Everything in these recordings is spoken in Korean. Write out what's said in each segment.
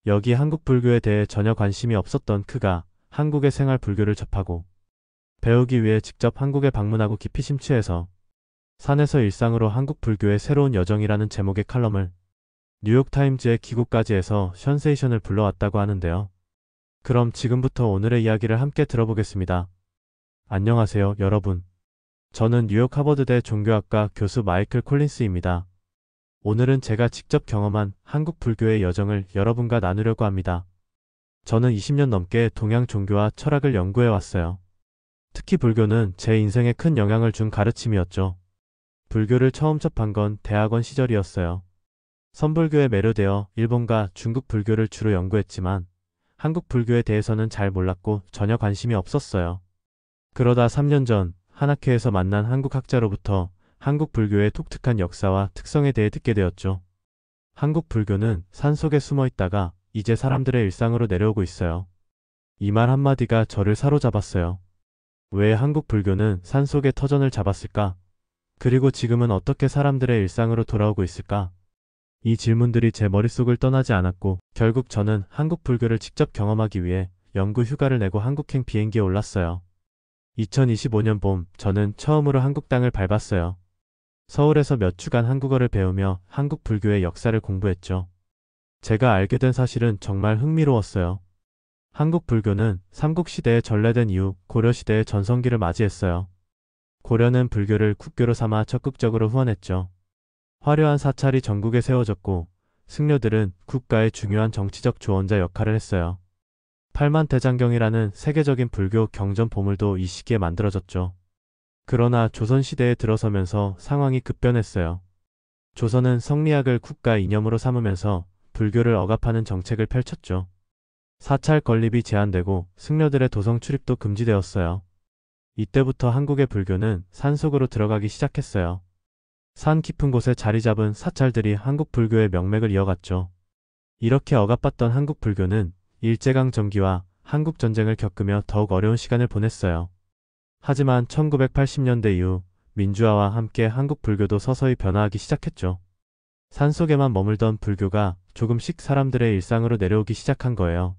여기 한국 불교에 대해 전혀 관심이 없었던 그가 한국의 생활 불교를 접하고 배우기 위해 직접 한국에 방문하고 깊이 심취해서 산에서 일상으로 한국 불교의 새로운 여정이라는 제목의 칼럼을 뉴욕타임즈에 기고까지 해서 센세이션을 불러왔다고 하는데요. 그럼 지금부터 오늘의 이야기를 함께 들어보겠습니다. 안녕하세요, 여러분. 저는 뉴욕 하버드대 종교학과 교수 마이클 콜린스입니다. 오늘은 제가 직접 경험한 한국 불교의 여정을 여러분과 나누려고 합니다. 저는 20년 넘게 동양 종교와 철학을 연구해 왔어요. 특히 불교는 제 인생에 큰 영향을 준 가르침이었죠. 불교를 처음 접한 건 대학원 시절이었어요. 선불교에 매료되어 일본과 중국 불교를 주로 연구했지만 한국 불교에 대해서는 잘 몰랐고 전혀 관심이 없었어요. 그러다 3년 전 한 학회에서 만난 한국 학자로부터 한국 불교의 독특한 역사와 특성에 대해 듣게 되었죠. 한국 불교는 산속에 숨어 있다가 이제 사람들의 일상으로 내려오고 있어요. 이 말 한마디가 저를 사로잡았어요. 왜 한국 불교는 산속에 터전을 잡았을까? 그리고 지금은 어떻게 사람들의 일상으로 돌아오고 있을까? 이 질문들이 제 머릿속을 떠나지 않았고 결국 저는 한국 불교를 직접 경험하기 위해 연구 휴가를 내고 한국행 비행기에 올랐어요. 2025년 봄 저는 처음으로 한국 땅을 밟았어요. 서울에서 몇 주간 한국어를 배우며 한국 불교의 역사를 공부했죠. 제가 알게 된 사실은 정말 흥미로웠어요. 한국 불교는 삼국시대에 전래된 이후 고려시대의 전성기를 맞이했어요. 고려는 불교를 국교로 삼아 적극적으로 후원했죠. 화려한 사찰이 전국에 세워졌고 승려들은 국가의 중요한 정치적 조언자 역할을 했어요. 팔만대장경이라는 세계적인 불교 경전 보물도 이 시기에 만들어졌죠. 그러나 조선시대에 들어서면서 상황이 급변했어요. 조선은 성리학을 국가 이념으로 삼으면서 불교를 억압하는 정책을 펼쳤죠. 사찰 건립이 제한되고 승려들의 도성 출입도 금지되었어요. 이때부터 한국의 불교는 산속으로 들어가기 시작했어요. 산 깊은 곳에 자리 잡은 사찰들이 한국 불교의 명맥을 이어갔죠. 이렇게 억압받던 한국 불교는 일제강점기와 한국전쟁을 겪으며 더욱 어려운 시간을 보냈어요. 하지만 1980년대 이후 민주화와 함께 한국 불교도 서서히 변화하기 시작했죠. 산속에만 머물던 불교가 조금씩 사람들의 일상으로 내려오기 시작한 거예요.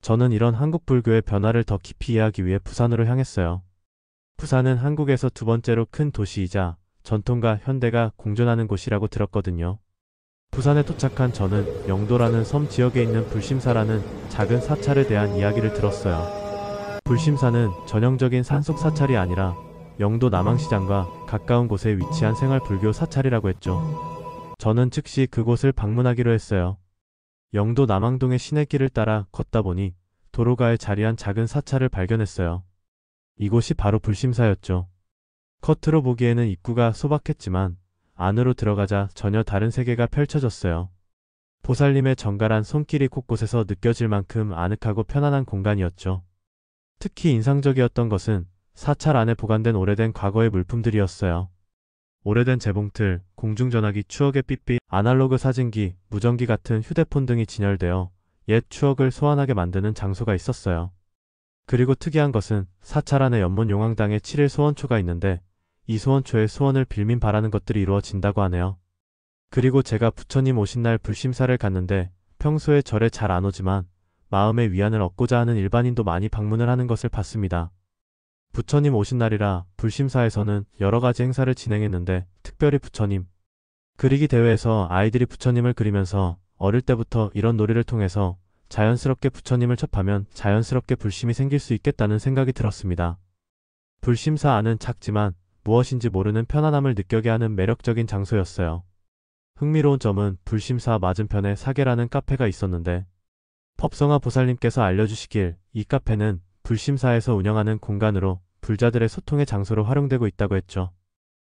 저는 이런 한국 불교의 변화를 더 깊이 이해하기 위해 부산으로 향했어요. 부산은 한국에서 두 번째로 큰 도시이자 전통과 현대가 공존하는 곳이라고 들었거든요. 부산에 도착한 저는 영도라는 섬 지역에 있는 불심사라는 작은 사찰에 대한 이야기를 들었어요. 불심사는 전형적인 산속 사찰이 아니라 영도 남항시장과 가까운 곳에 위치한 생활 불교 사찰이라고 했죠. 저는 즉시 그곳을 방문하기로 했어요. 영도 남항동의 시내길을 따라 걷다 보니 도로가에 자리한 작은 사찰을 발견했어요. 이곳이 바로 불심사였죠. 겉으로 보기에는 입구가 소박했지만 안으로 들어가자 전혀 다른 세계가 펼쳐졌어요. 보살님의 정갈한 손길이 곳곳에서 느껴질 만큼 아늑하고 편안한 공간이었죠. 특히 인상적이었던 것은 사찰 안에 보관된 오래된 과거의 물품들이었어요. 오래된 재봉틀, 공중전화기, 추억의 삐삐, 아날로그 사진기, 무전기 같은 휴대폰 등이 진열되어 옛 추억을 소환하게 만드는 장소가 있었어요. 그리고 특이한 것은 사찰 안에 연못 용왕당에 7일 소원초가 있는데 이 소원초에 소원을 빌민 바라는 것들이 이루어진다고 하네요. 그리고 제가 부처님 오신 날 불심사를 갔는데 평소에 절에 잘 안 오지만 마음의 위안을 얻고자 하는 일반인도 많이 방문을 하는 것을 봤습니다. 부처님 오신 날이라 불심사에서는 여러 가지 행사를 진행했는데 특별히 부처님 그리기 대회에서 아이들이 부처님을 그리면서 어릴 때부터 이런 놀이를 통해서 자연스럽게 부처님을 접하면 자연스럽게 불심이 생길 수 있겠다는 생각이 들었습니다. 불심사 안은 작지만 무엇인지 모르는 편안함을 느끼게 하는 매력적인 장소였어요. 흥미로운 점은 불심사 맞은편에 사계라는 카페가 있었는데 법성화 보살님께서 알려주시길 이 카페는 불심사에서 운영하는 공간으로 불자들의 소통의 장소로 활용되고 있다고 했죠.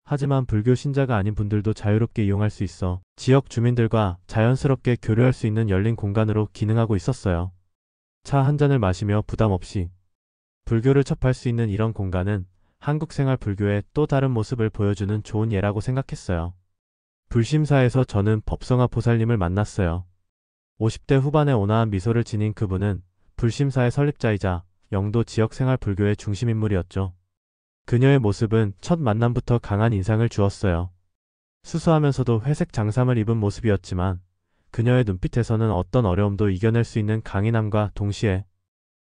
하지만 불교 신자가 아닌 분들도 자유롭게 이용할 수 있어 지역 주민들과 자연스럽게 교류할 수 있는 열린 공간으로 기능하고 있었어요. 차 한 잔을 마시며 부담 없이 불교를 접할 수 있는 이런 공간은 한국 생활 불교의 또 다른 모습을 보여주는 좋은 예라고 생각했어요. 불심사에서 저는 법성화 보살님을 만났어요. 50대 후반의 온화한 미소를 지닌 그분은 불심사의 설립자이자 영도 지역 생활 불교의 중심인물이었죠. 그녀의 모습은 첫 만남부터 강한 인상을 주었어요. 수수하면서도 회색 장삼을 입은 모습이었지만 그녀의 눈빛에서는 어떤 어려움도 이겨낼 수 있는 강인함과 동시에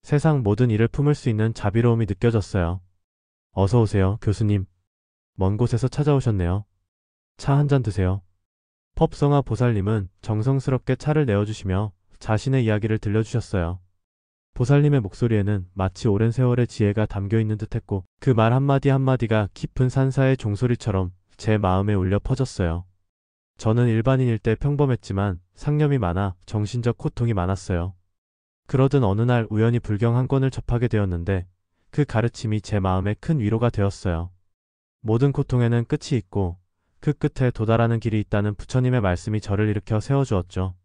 세상 모든 일을 품을 수 있는 자비로움이 느껴졌어요. 어서 오세요, 교수님. 먼 곳에서 찾아오셨네요. 차 한 잔 드세요. 펍성아 보살님은 정성스럽게 차를 내어주시며 자신의 이야기를 들려주셨어요. 보살님의 목소리에는 마치 오랜 세월의 지혜가 담겨있는 듯했고 그 말 한마디 한마디가 깊은 산사의 종소리처럼 제 마음에 울려 퍼졌어요. 저는 일반인일 때 평범했지만 상념이 많아 정신적 고통이 많았어요. 그러던 어느 날 우연히 불경 한 권을 접하게 되었는데 그 가르침이 제 마음에 큰 위로가 되었어요. 모든 고통에는 끝이 있고 그 끝에 도달하는 길이 있다는 부처님의 말씀이 저를 일으켜 세워주었죠.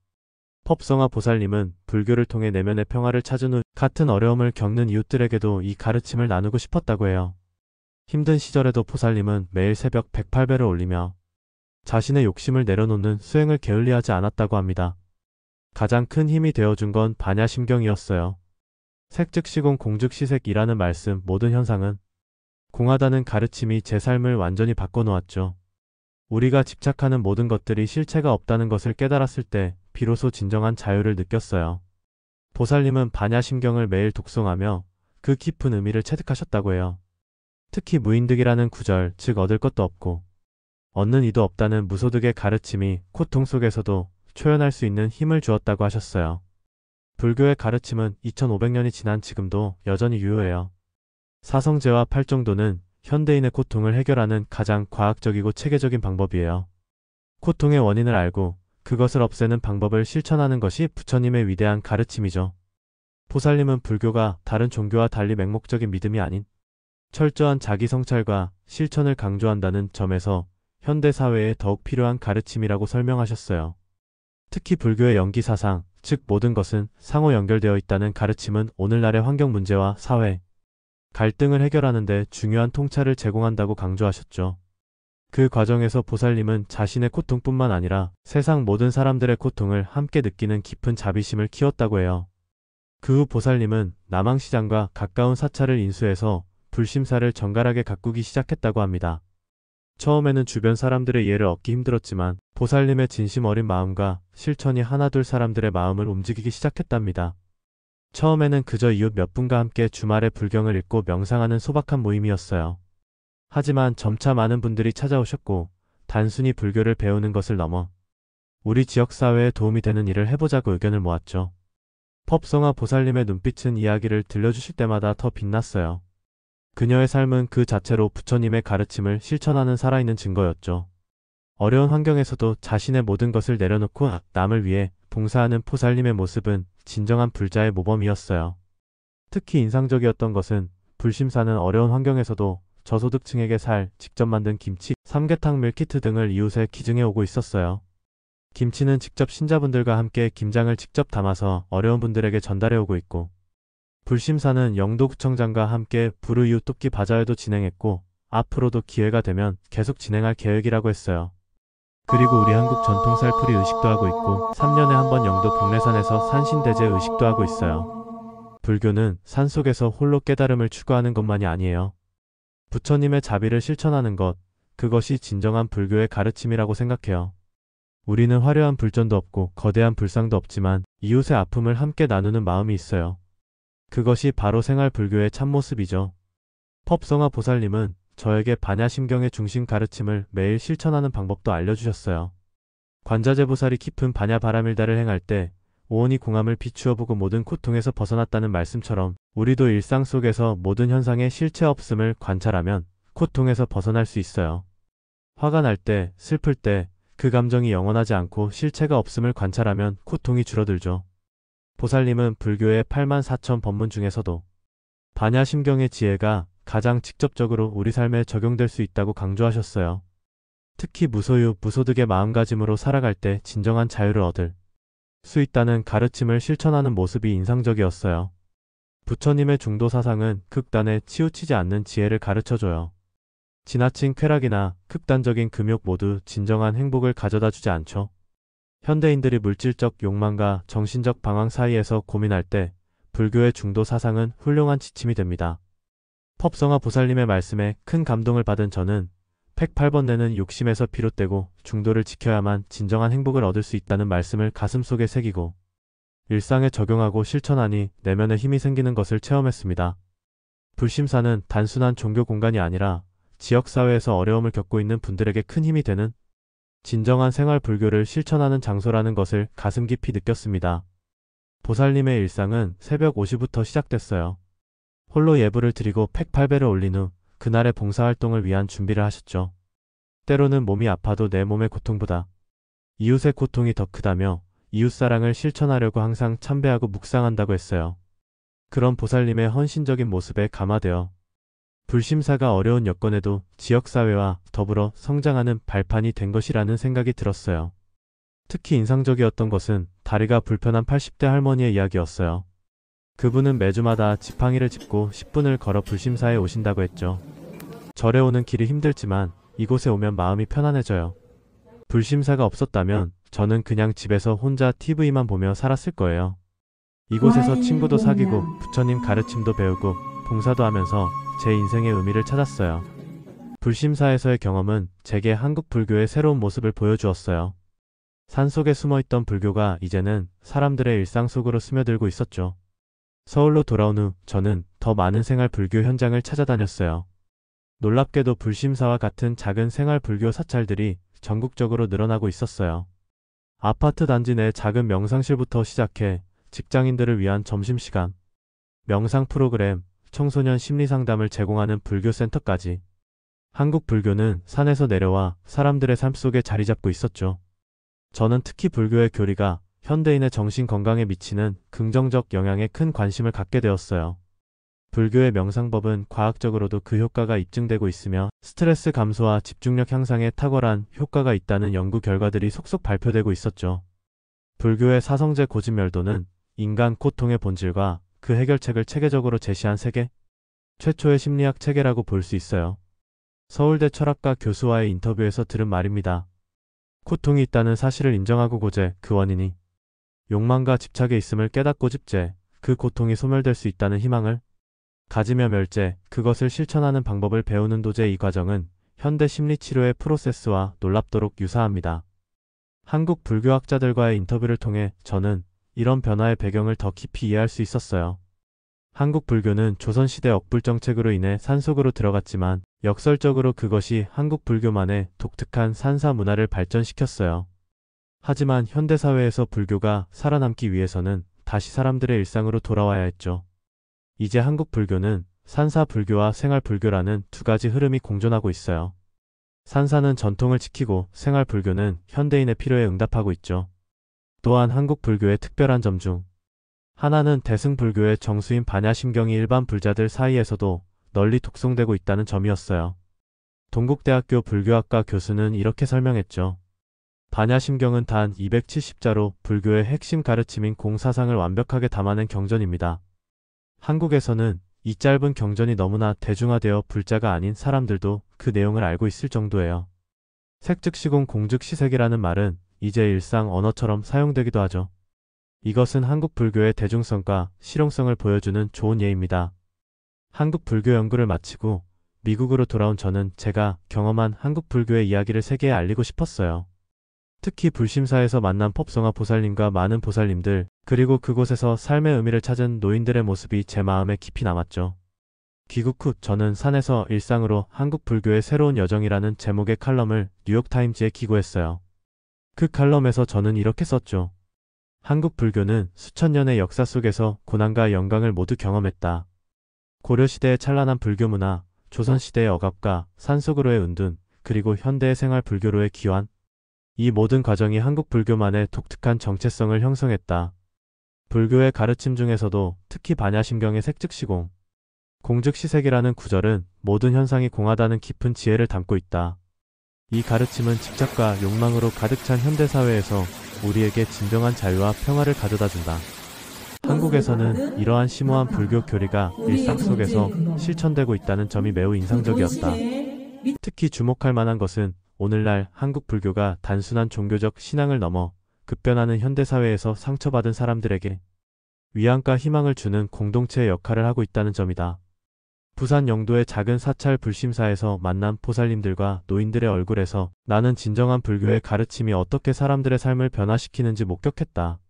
펍성아 보살님은 불교를 통해 내면의 평화를 찾은 후 같은 어려움을 겪는 이웃들에게도 이 가르침을 나누고 싶었다고 해요. 힘든 시절에도 보살님은 매일 새벽 108배를 올리며 자신의 욕심을 내려놓는 수행을 게을리하지 않았다고 합니다. 가장 큰 힘이 되어준 건 반야심경이었어요. 색즉시공 공즉시색이라는 말씀 모든 현상은 공하다는 가르침이 제 삶을 완전히 바꿔놓았죠. 우리가 집착하는 모든 것들이 실체가 없다는 것을 깨달았을 때 비로소 진정한 자유를 느꼈어요. 보살님은 반야심경을 매일 독송하며 그 깊은 의미를 체득하셨다고 해요. 특히 무인득이라는 구절, 즉 얻을 것도 없고 얻는 이도 없다는 무소득의 가르침이 고통 속에서도 초연할 수 있는 힘을 주었다고 하셨어요. 불교의 가르침은 2500년이 지난 지금도 여전히 유효해요. 사성제와 팔정도는 현대인의 고통을 해결하는 가장 과학적이고 체계적인 방법이에요. 고통의 원인을 알고 그것을 없애는 방법을 실천하는 것이 부처님의 위대한 가르침이죠. 보살님은 불교가 다른 종교와 달리 맹목적인 믿음이 아닌 철저한 자기 성찰과 실천을 강조한다는 점에서 현대 사회에 더욱 필요한 가르침이라고 설명하셨어요. 특히 불교의 연기사상, 즉 모든 것은 상호 연결되어 있다는 가르침은 오늘날의 환경 문제와 사회, 갈등을 해결하는 데 중요한 통찰을 제공한다고 강조하셨죠. 그 과정에서 보살님은 자신의 고통뿐만 아니라 세상 모든 사람들의 고통을 함께 느끼는 깊은 자비심을 키웠다고 해요. 그 후 보살님은 남항시장과 가까운 사찰을 인수해서 불심사를 정갈하게 가꾸기 시작했다고 합니다. 처음에는 주변 사람들의 이해를 얻기 힘들었지만 보살님의 진심 어린 마음과 실천이 하나둘 사람들의 마음을 움직이기 시작했답니다. 처음에는 그저 이웃 몇 분과 함께 주말에 불경을 읽고 명상하는 소박한 모임이었어요. 하지만 점차 많은 분들이 찾아오셨고 단순히 불교를 배우는 것을 넘어 우리 지역사회에 도움이 되는 일을 해보자고 의견을 모았죠. 펍성아 보살님의 눈빛은 이야기를 들려주실 때마다 더 빛났어요. 그녀의 삶은 그 자체로 부처님의 가르침을 실천하는 살아있는 증거였죠. 어려운 환경에서도 자신의 모든 것을 내려놓고 남을 위해 봉사하는 보살님의 모습은 진정한 불자의 모범이었어요. 특히 인상적이었던 것은 불심사는 어려운 환경에서도 저소득층에게 살, 직접 만든 김치, 삼계탕, 밀키트 등을 이웃에 기증해 오고 있었어요. 김치는 직접 신자분들과 함께 김장을 직접 담아서 어려운 분들에게 전달해 오고 있고 불심사는 영도구청장과 함께 불우이웃 돕기 바자회도 진행했고 앞으로도 기회가 되면 계속 진행할 계획이라고 했어요. 그리고 우리 한국 전통 살풀이 의식도 하고 있고 3년에 한 번 영도 복례산에서 산신대제 의식도 하고 있어요. 불교는 산속에서 홀로 깨달음을 추구하는 것만이 아니에요. 부처님의 자비를 실천하는 것, 그것이 진정한 불교의 가르침이라고 생각해요. 우리는 화려한 불전도 없고 거대한 불상도 없지만 이웃의 아픔을 함께 나누는 마음이 있어요. 그것이 바로 생활 불교의 참모습이죠. 펍성아 보살님은 저에게 반야심경의 중심 가르침을 매일 실천하는 방법도 알려주셨어요. 관자재보살이 깊은 반야바라밀다를 행할 때 오온이 공함을 비추어 보고 모든 고통에서 벗어났다는 말씀처럼 우리도 일상 속에서 모든 현상의 실체 없음을 관찰하면 고통에서 벗어날 수 있어요. 화가 날 때, 슬플 때 그 감정이 영원하지 않고 실체가 없음을 관찰하면 고통이 줄어들죠. 보살님은 불교의 84,000 법문 중에서도 반야심경의 지혜가 가장 직접적으로 우리 삶에 적용될 수 있다고 강조하셨어요. 특히 무소유, 무소득의 마음가짐으로 살아갈 때 진정한 자유를 얻을 수 있다는 가르침을 실천하는 모습이 인상적이었어요. 부처님의 중도 사상은 극단에 치우치지 않는 지혜를 가르쳐줘요. 지나친 쾌락이나 극단적인 금욕 모두 진정한 행복을 가져다 주지 않죠. 현대인들이 물질적 욕망과 정신적 방황 사이에서 고민할 때 불교의 중도 사상은 훌륭한 지침이 됩니다. 펍성아 보살님의 말씀에 큰 감동을 받은 저는 108번뇌는 욕심에서 비롯되고 중도를 지켜야만 진정한 행복을 얻을 수 있다는 말씀을 가슴속에 새기고 일상에 적용하고 실천하니 내면에 힘이 생기는 것을 체험했습니다. 불심사는 단순한 종교 공간이 아니라 지역사회에서 어려움을 겪고 있는 분들에게 큰 힘이 되는 진정한 생활 불교를 실천하는 장소라는 것을 가슴 깊이 느꼈습니다. 보살님의 일상은 새벽 5시부터 시작됐어요. 홀로 예불을 드리고 108배를 올린 후 그날의 봉사활동을 위한 준비를 하셨죠. 때로는 몸이 아파도 내 몸의 고통보다 이웃의 고통이 더 크다며 이웃사랑을 실천하려고 항상 참배하고 묵상한다고 했어요. 그런 보살님의 헌신적인 모습에 감화되어 불심사가 어려운 여건에도 지역사회와 더불어 성장하는 발판이 된 것이라는 생각이 들었어요. 특히 인상적이었던 것은 다리가 불편한 80대 할머니의 이야기였어요. 그분은 매주마다 지팡이를 짚고 10분을 걸어 불심사에 오신다고 했죠. 절에 오는 길이 힘들지만 이곳에 오면 마음이 편안해져요. 불심사가 없었다면 저는 그냥 집에서 혼자 TV만 보며 살았을 거예요. 이곳에서 친구도 사귀고 부처님 가르침도 배우고 봉사도 하면서 제 인생의 의미를 찾았어요. 불심사에서의 경험은 제게 한국 불교의 새로운 모습을 보여주었어요. 산속에 숨어있던 불교가 이제는 사람들의 일상 속으로 스며들고 있었죠. 서울로 돌아온 후 저는 더 많은 생활 불교 현장을 찾아다녔어요. 놀랍게도 불심사와 같은 작은 생활 불교 사찰들이 전국적으로 늘어나고 있었어요. 아파트 단지 내 작은 명상실부터 시작해 직장인들을 위한 점심시간, 명상 프로그램, 청소년 심리상담을 제공하는 불교센터까지 한국 불교는 산에서 내려와 사람들의 삶 속에 자리 잡고 있었죠. 저는 특히 불교의 교리가 현대인의 정신 건강에 미치는 긍정적 영향에 큰 관심을 갖게 되었어요. 불교의 명상법은 과학적으로도 그 효과가 입증되고 있으며 스트레스 감소와 집중력 향상에 탁월한 효과가 있다는 연구 결과들이 속속 발표되고 있었죠. 불교의 사성제 고진멸도는 인간 고통의 본질과 그 해결책을 체계적으로 제시한 세계 최초의 심리학 체계라고 볼 수 있어요. 서울대 철학과 교수와의 인터뷰에서 들은 말입니다. 고통이 있다는 사실을 인정하고 고제, 그 원인이 욕망과 집착에 있음을 깨닫고 집제, 그 고통이 소멸될 수 있다는 희망을 가지며 멸제, 그것을 실천하는 방법을 배우는 도제. 이 과정은 현대 심리치료의 프로세스와 놀랍도록 유사합니다. 한국 불교학자들과의 인터뷰를 통해 저는 이런 변화의 배경을 더 깊이 이해할 수 있었어요. 한국 불교는 조선시대 억불정책으로 인해 산속으로 들어갔지만 역설적으로 그것이 한국 불교만의 독특한 산사 문화를 발전시켰어요. 하지만 현대사회에서 불교가 살아남기 위해서는 다시 사람들의 일상으로 돌아와야 했죠. 이제 한국 불교는 산사 불교와 생활 불교라는 두 가지 흐름이 공존하고 있어요. 산사는 전통을 지키고 생활 불교는 현대인의 필요에 응답하고 있죠. 또한 한국 불교의 특별한 점 중 하나는 대승불교의 정수인 반야심경이 일반 불자들 사이에서도 널리 독송되고 있다는 점이었어요. 동국대학교 불교학과 교수는 이렇게 설명했죠. 반야심경은 단 270자로 불교의 핵심 가르침인 공사상을 완벽하게 담아낸 경전입니다. 한국에서는 이 짧은 경전이 너무나 대중화되어 불자가 아닌 사람들도 그 내용을 알고 있을 정도예요. 색즉시공 공즉시색이라는 말은 이제 일상 언어처럼 사용되기도 하죠. 이것은 한국 불교의 대중성과 실용성을 보여주는 좋은 예입니다. 한국 불교 연구를 마치고 미국으로 돌아온 저는 제가 경험한 한국 불교의 이야기를 세계에 알리고 싶었어요. 특히 불심사에서 만난 법성화 보살님과 많은 보살님들, 그리고 그곳에서 삶의 의미를 찾은 노인들의 모습이 제 마음에 깊이 남았죠. 귀국 후 저는 산에서 일상으로 한국 불교의 새로운 여정이라는 제목의 칼럼을 뉴욕타임즈에 기고했어요. 그 칼럼에서 저는 이렇게 썼죠. 한국 불교는 수천 년의 역사 속에서 고난과 영광을 모두 경험했다. 고려시대의 찬란한 불교 문화, 조선시대의 억압과 산속으로의 은둔, 그리고 현대의 생활 불교로의 귀환. 이 모든 과정이 한국 불교만의 독특한 정체성을 형성했다. 불교의 가르침 중에서도 특히 반야심경의 색즉시공, 공즉시색이라는 구절은 모든 현상이 공하다는 깊은 지혜를 담고 있다. 이 가르침은 집착과 욕망으로 가득 찬 현대사회에서 우리에게 진정한 자유와 평화를 가져다준다. 한국에서는 이러한 심오한 불교 교리가 일상 속에서 실천되고 있다는 점이 매우 인상적이었다. 특히 주목할 만한 것은 오늘날 한국 불교가 단순한 종교적 신앙을 넘어 급변하는 현대사회에서 상처받은 사람들에게 위안과 희망을 주는 공동체의 역할을 하고 있다는 점이다. 부산 영도의 작은 사찰 불심사에서 만난 보살님들과 노인들의 얼굴에서 나는 진정한 불교의 가르침이 어떻게 사람들의 삶을 변화시키는지 목격했다.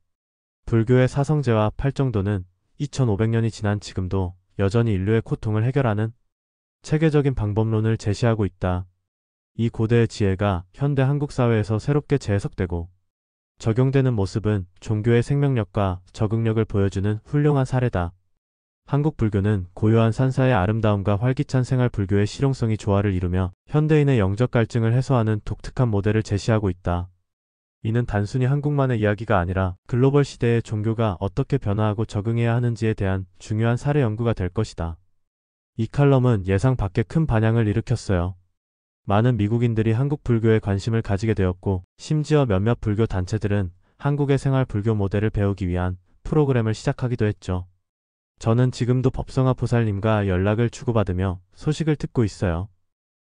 불교의 사성제와 팔정도는 2500년이 지난 지금도 여전히 인류의 고통을 해결하는 체계적인 방법론을 제시하고 있다. 이 고대의 지혜가 현대 한국 사회에서 새롭게 재해석되고 적용되는 모습은 종교의 생명력과 적응력을 보여주는 훌륭한 사례다. 한국 불교는 고요한 산사의 아름다움과 활기찬 생활 불교의 실용성이 조화를 이루며 현대인의 영적 갈증을 해소하는 독특한 모델을 제시하고 있다. 이는 단순히 한국만의 이야기가 아니라 글로벌 시대의 종교가 어떻게 변화하고 적응해야 하는지에 대한 중요한 사례 연구가 될 것이다. 이 칼럼은 예상 밖의 큰 반향을 일으켰어요. 많은 미국인들이 한국 불교에 관심을 가지게 되었고, 심지어 몇몇 불교 단체들은 한국의 생활 불교 모델을 배우기 위한 프로그램을 시작하기도 했죠. 저는 지금도 법성아 보살님과 연락을 주고받으며 소식을 듣고 있어요.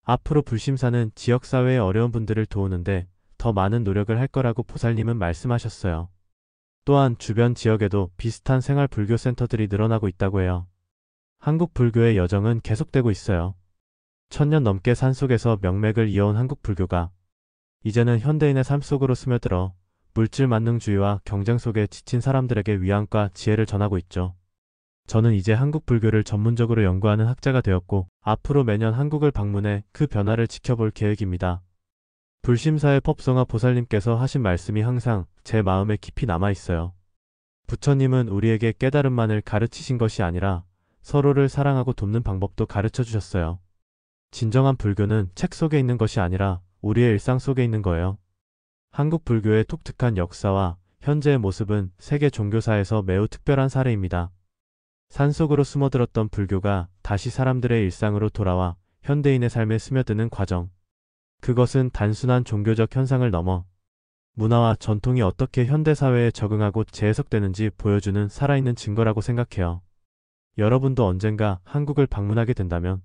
앞으로 불심사는 지역사회의 어려운 분들을 도우는데 더 많은 노력을 할 거라고 보살님은 말씀하셨어요. 또한 주변 지역에도 비슷한 생활 불교 센터들이 늘어나고 있다고 해요. 한국 불교의 여정은 계속되고 있어요. 1000년 넘게 산속에서 명맥을 이어온 한국 불교가 이제는 현대인의 삶 속으로 스며들어 물질 만능주의와 경쟁 속에 지친 사람들에게 위안과 지혜를 전하고 있죠. 저는 이제 한국 불교를 전문적으로 연구하는 학자가 되었고, 앞으로 매년 한국을 방문해 그 변화를 지켜볼 계획입니다. 불심사의 법성아 보살님께서 하신 말씀이 항상 제 마음에 깊이 남아있어요. 부처님은 우리에게 깨달음만을 가르치신 것이 아니라 서로를 사랑하고 돕는 방법도 가르쳐 주셨어요. 진정한 불교는 책 속에 있는 것이 아니라 우리의 일상 속에 있는 거예요. 한국 불교의 독특한 역사와 현재의 모습은 세계 종교사에서 매우 특별한 사례입니다. 산속으로 숨어들었던 불교가 다시 사람들의 일상으로 돌아와 현대인의 삶에 스며드는 과정. 그것은 단순한 종교적 현상을 넘어 문화와 전통이 어떻게 현대사회에 적응하고 재해석되는지 보여주는 살아있는 증거라고 생각해요. 여러분도 언젠가 한국을 방문하게 된다면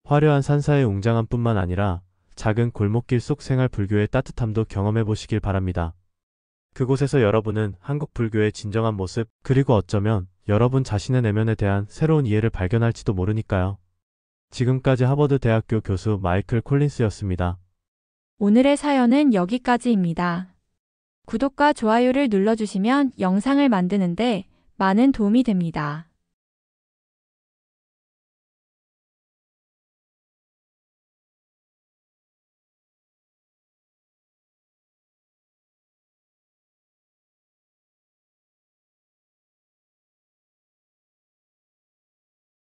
화려한 산사의 웅장함뿐만 아니라 작은 골목길 속 생활 불교의 따뜻함도 경험해 보시길 바랍니다. 그곳에서 여러분은 한국 불교의 진정한 모습, 그리고 어쩌면 여러분 자신의 내면에 대한 새로운 이해를 발견할지도 모르니까요. 지금까지 하버드 대학교 교수 마이클 콜린스였습니다. 오늘의 사연은 여기까지입니다. 구독과 좋아요를 눌러주시면 영상을 만드는데 많은 도움이 됩니다.